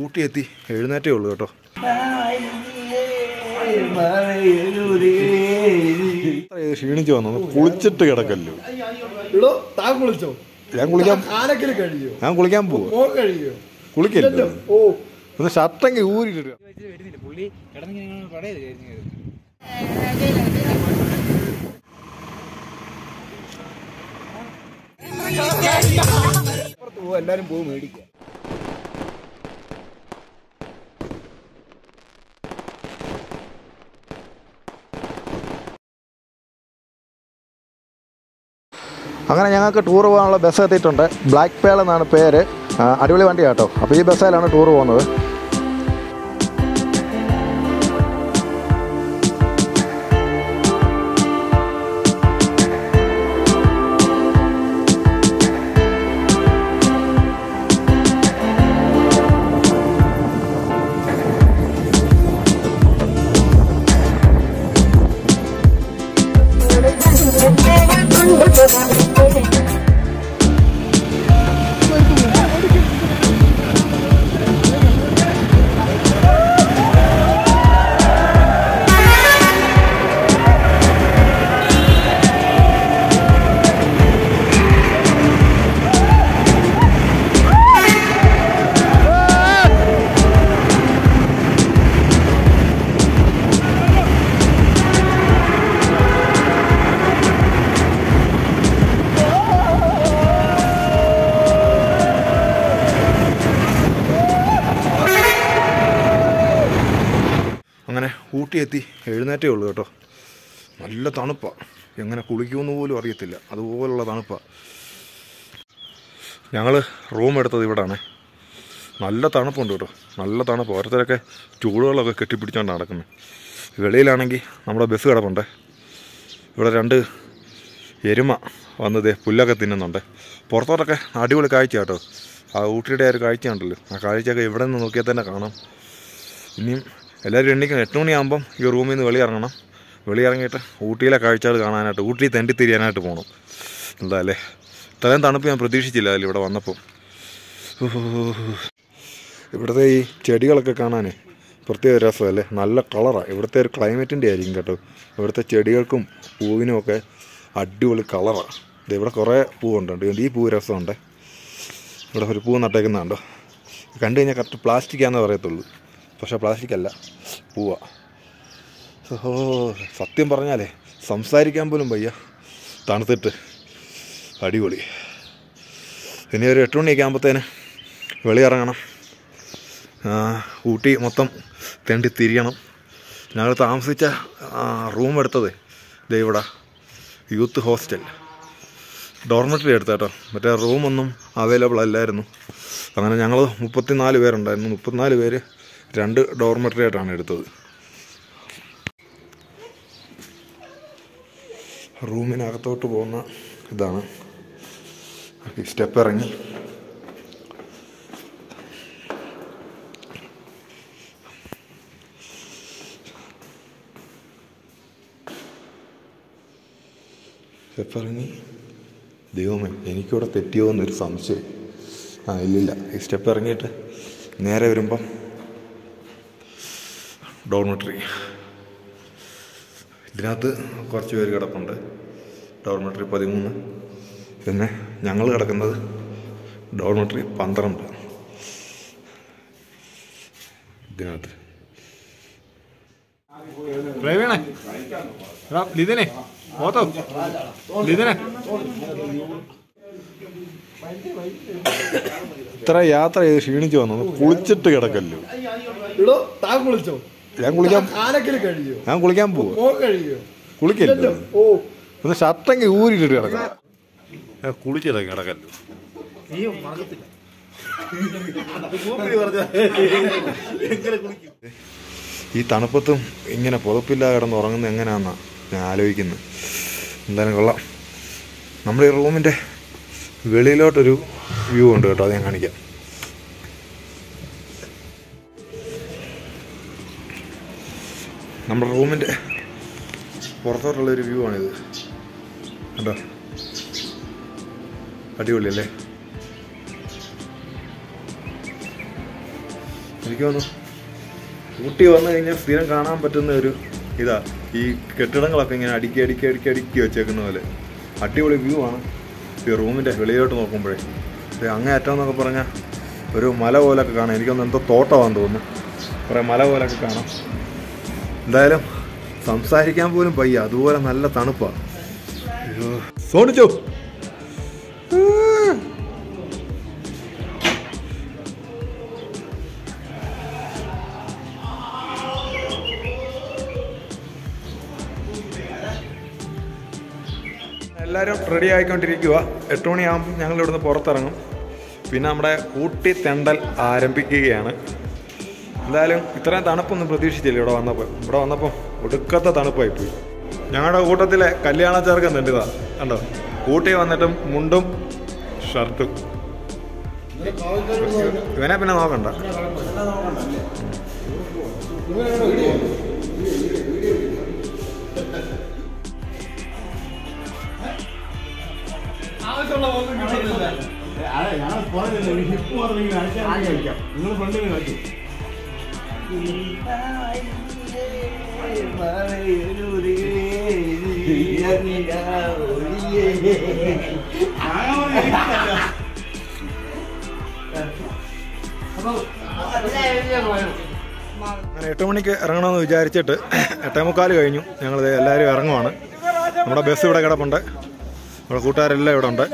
ഊട്ടി എത്തി എഴുന്നേറ്റേ ഉള്ളൂ കേട്ടോ. ക്ഷീണിച്ചു വന്നു. കുളിച്ചിട്ട് കിടക്കല്ലോ. ഞാൻ കുളിക്കാൻ പോവും. കുളിക്കല്ലോ. ഒന്ന് ഷർട്ടെങ്കിൽ ഊരിട്ട് എല്ലാരും പോകും മേടിക്കാം. അങ്ങനെ ഞങ്ങൾക്ക് ടൂർ പോകാനുള്ള ബസ് എത്തിയിട്ടുണ്ട്. ബ്ലാക്ക് പേൾ എന്നാണ് പേര്. അടിപൊളി വണ്ടിയാണ് കേട്ടോ. അപ്പോൾ ഈ ബസ്സിലാണ് ടൂർ പോകുന്നത്. അങ്ങനെ ഊട്ടി എത്തി എഴുന്നേറ്റേ ഉള്ളൂ കേട്ടോ. നല്ല തണുപ്പാണ്. എങ്ങനെ കുളിക്കുമെന്ന് പോലും അറിയത്തില്ല, അതുപോലുള്ള തണുപ്പാണ്. ഞങ്ങൾ റൂം എടുത്തത് ഇവിടാണ്. നല്ല തണുപ്പുണ്ട് കേട്ടോ, നല്ല തണുപ്പ്. ഓരോരുത്തരൊക്കെ ചൂടുകളൊക്കെ കെട്ടിപ്പിടിച്ചുകൊണ്ട് നടക്കുന്നത്. വെളിയിലാണെങ്കിൽ നമ്മുടെ ബസ് കിടപ്പുണ്ട്. ഇവിടെ 2 എരുമ വന്നത് പുല്ലൊക്കെ തിന്നുന്നുണ്ട്. പുറത്തോട്ടൊക്കെ അടിപൊളി കാഴ്ച കേട്ടോ. ആ ഊട്ടിയുടെ ഒരു കാഴ്ച ഉണ്ടല്ലോ, ആ കാഴ്ചയൊക്കെ ഇവിടെ നിന്ന് നോക്കിയാൽ തന്നെ കാണാം. ഇനിയും എല്ലാവരും എണ്ണിക്കണം. 8 മണിയാകുമ്പം ഈ റൂമിൽ നിന്ന് വെളിയിറങ്ങണം. വെളിയിറങ്ങിയിട്ട് ഊട്ടിയിലെ കാഴ്ചകൾ കാണാനായിട്ട്, ഊട്ടി തെണ്ടിത്തിരിയാനായിട്ട് പോകണം. എന്താ അല്ലേ, ഇത്രയും തണുപ്പ് ഞാൻ പ്രതീക്ഷിച്ചില്ല അതിൽ ഇവിടെ വന്നപ്പോൾ. ഇവിടുത്തെ ഈ ചെടികളൊക്കെ കാണാൻ പ്രത്യേക രസമല്ലേ, നല്ല കളറാണ്. ഇവിടുത്തെ ഒരു ക്ലൈമറ്റിൻ്റെ ആയിരിക്കും കേട്ടോ. ഇവിടുത്തെ ചെടികൾക്കും പൂവിനും ഒക്കെ അടിപൊളി കളറാണ്. ഇവിടെ കുറേ പൂവുണ്ട്. ഈ പൂ രസമുണ്ട്. ഇവിടെ ഒരു പൂ നട്ടേക്കുന്നുണ്ടോ, കണ്ടു കഴിഞ്ഞാൽ കറക്റ്റ് പ്ലാസ്റ്റിക്കാണെന്നേ പറയത്തുള്ളൂ. പക്ഷേ പ്ലാസ്റ്റിക് അല്ല, പൂവാ. ഓ സത്യം പറഞ്ഞാലേ സംസാരിക്കാൻ പോലും വയ്യ, തണുത്തിട്ട്. അടിപൊളി. ഇനി ഒരു 8 മണിയൊക്കെ ആകുമ്പോഴത്തേന് വെളിയിറങ്ങണം. ഊട്ടി മൊത്തം തെണ്ടി തിരിയണം. ഞങ്ങൾ താമസിച്ച റൂം എടുത്തത് ദേ ഇവിടെ യൂത്ത് ഹോസ്റ്റൽ ഡോർമെറ്ററി എടുത്ത കേട്ടോ. മറ്റേ റൂമൊന്നും അവൈലബിൾ അല്ലായിരുന്നു. അങ്ങനെ ഞങ്ങൾ 34 പേരുണ്ടായിരുന്നു. 34 പേര് 2 ഡോർമെറ്ററി ആയിട്ടാണ് എടുത്തത്. റൂമിനകത്തോട്ട് പോകുന്ന ഇതാണ്. സ്റ്റെപ്പ് ഇറങ്ങി ദൈവമേ എനിക്കിവിടെ തെറ്റിയോ എന്നൊരു സംശയം. ഇല്ലില്ല. ഈ സ്റ്റെപ്പ് ഇറങ്ങിയിട്ട് നേരെ വരുമ്പം ഡോർമെറ്ററി. ഇതിനകത്ത് കുറച്ച് പേര് കിടപ്പുണ്ട്. ഡോർമെറ്ററി 13. പിന്നെ ഞങ്ങൾ കിടക്കുന്നത് ഡോർമെറ്ററി 12. ഇതിനകത്ത് ഇത്ര യാത്ര ചെയ്ത് ക്ഷീണിച്ചു വന്നു. കുളിച്ചിട്ട് കിടക്കല്ലോ. ഞാൻ കുളിക്കാൻ പോവും. കുളിക്കല്ലോ. ഒന്ന് ഷർട്ടെങ്കിൽ ഊരിട്ടിട്ട് കിടക്കാം. കുളിച്ചിട്ട് കിടക്കല്ലോ. ഈ തണുപ്പത്തും ഇങ്ങനെ പുതപ്പില്ലാതെ കിടന്ന് ഉറങ്ങുന്നത് എങ്ങനെയാണെന്നാണ് ഞാൻ ആലോചിക്കുന്നത്. എന്തായാലും കൊള്ളാം. നമ്മുടെ ഈ റൂമിൻ്റെ വെളിയിലോട്ടൊരു വ്യൂ ഉണ്ട് കേട്ടോ, അത് ഞാൻ കാണിക്കാം. നമ്മുടെ റൂമിൻ്റെ പുറത്തോട്ടുള്ളൊരു വ്യൂ ആണിത് കേട്ടോ. അടിപൊളിയല്ലേ. എനിക്ക് തോന്നുന്നു ഊട്ടി വന്നു കഴിഞ്ഞാൽ സ്ഥിരം കാണാൻ പറ്റുന്ന ഒരു ഇതാ ഈ കെട്ടിടങ്ങളൊക്കെ ഇങ്ങനെ അടുക്കി വെച്ചേക്കുന്ന പോലെ അടിപൊളി വ്യൂ ആണ് ഈ റൂമിൻ്റെ വെളിയിലോട്ട് നോക്കുമ്പോഴേ. അങ്ങേ അറ്റം എന്നൊക്കെ പറഞ്ഞാൽ ഒരു മല പോലൊക്കെ കാണാം. എനിക്കൊന്ന് എന്തോ തോട്ടമാണെന്ന് തോന്നുന്നു, കുറേ മല പോലൊക്കെ കാണാം. എന്തായാലും സംസാരിക്കാൻ പോലും പയ്യ, അതുപോലെ നല്ല തണുപ്പാണ്. സോണിച്ചോ എല്ലാവരും റെഡി ആയിക്കൊണ്ടിരിക്കുക. 8 മണിയാകുമ്പോൾ ഞങ്ങൾ ഇവിടുന്ന് പുറത്തിറങ്ങും. പിന്നെ നമ്മുടെ ഊട്ടി തെണ്ടൽ ആരംഭിക്കുകയാണ്. എന്തായാലും ഇത്രയും തണുപ്പൊന്നും പ്രതീക്ഷിച്ചില്ല ഇവിടെ വന്നപ്പോൾ ഒടുക്കത്തെ തണുപ്പായിപ്പോയി. ഞങ്ങളുടെ കൂട്ടത്തിലെ കല്യാണ ചെറുക്കൻ തണ്ടിതാ കണ്ടോ, ഊട്ടി വന്നിട്ടും മുണ്ടും ഷർട്ടും. ഇവനെ പിന്നെ നോക്കണ്ട. അങ്ങനെ 8 മണിക്ക് ഇറങ്ങണമെന്ന് വിചാരിച്ചിട്ട് 8:45 കഴിഞ്ഞു. ഞങ്ങൾ എല്ലാവരും ഇറങ്ങുവാണ്. നമ്മുടെ ബസ് ഇവിടെ കിടപ്പുണ്ട്, നമ്മുടെ കൂട്ടുകാരെല്ലാം ഇവിടെ ഉണ്ട്.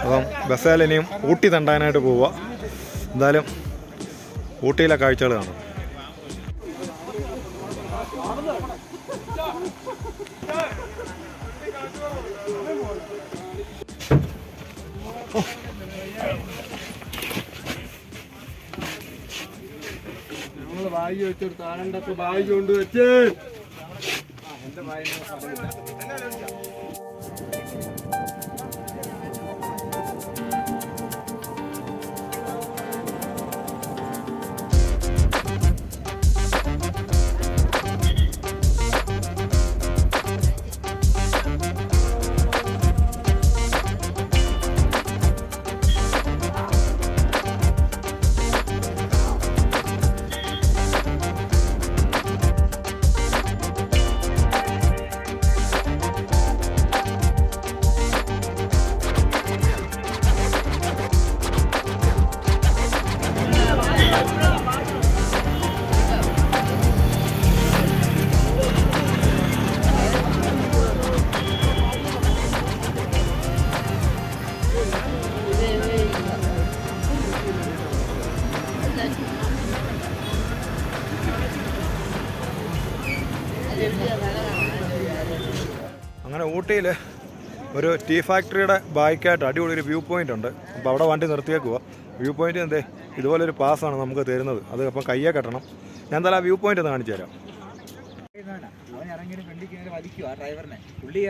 അപ്പം ബസ്സിൽ ഇനിയും ഊട്ടി തണ്ടാനായിട്ട് പോവുക. എന്തായാലും ഊട്ടിയിലെ കാഴ്ചകൾ കാണാം. ബാഗ് വെച്ചെടുത്ത് ആനന്ദത്ത് ബാഗ് കൊണ്ടുവച്ച് എന്റെ ബാഗ് അങ്ങനെ ഊട്ടിയിൽ ഒരു ടീ ഫാക്ടറിയുടെ ബാക്കായിട്ട് അടിപൊളി ഒരു വ്യൂ പോയിൻ്റ് ഉണ്ട്. അപ്പോൾ അവിടെ വണ്ടി നിർത്തിയേക്കുക. വ്യൂ പോയിൻ്റ് എന്തേ ഇതുപോലൊരു പാസ്സാണ് നമുക്ക് തരുന്നത്. അത് അപ്പം കയ്യെ കെട്ടണം. ഞാൻ എന്തായാലും ആ വ്യൂ പോയിൻ്റ് ഒന്ന് കാണിച്ചു തരാം. ഇറങ്ങിയിട്ട് ഫ്രണ്ടിൽ വലിക്കുക ആ ഡ്രൈവറിനെ. പുള്ളി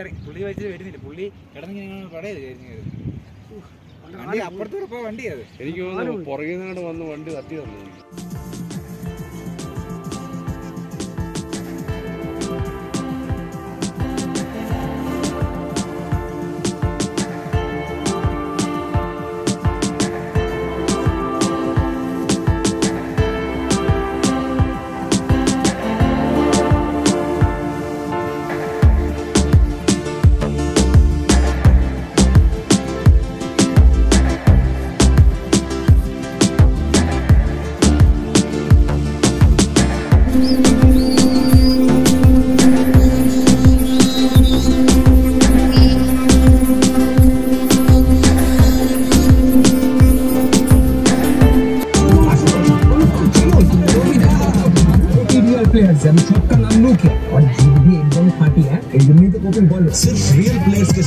വെച്ചിട്ട് വരുന്നില്ല. പുള്ളി കിടന്ന് വണ്ടി അപ്പുറത്തോടെ പോയ വണ്ടി അത്. എനിക്ക് തോന്നുന്നു പുറകിൽ നിന്നോട് വന്ന് വണ്ടി തട്ടി തന്നു. सबका नाम नोकिया और जीत भी एकदम फाटी है। सिर्फ रियल प्लेयर्स के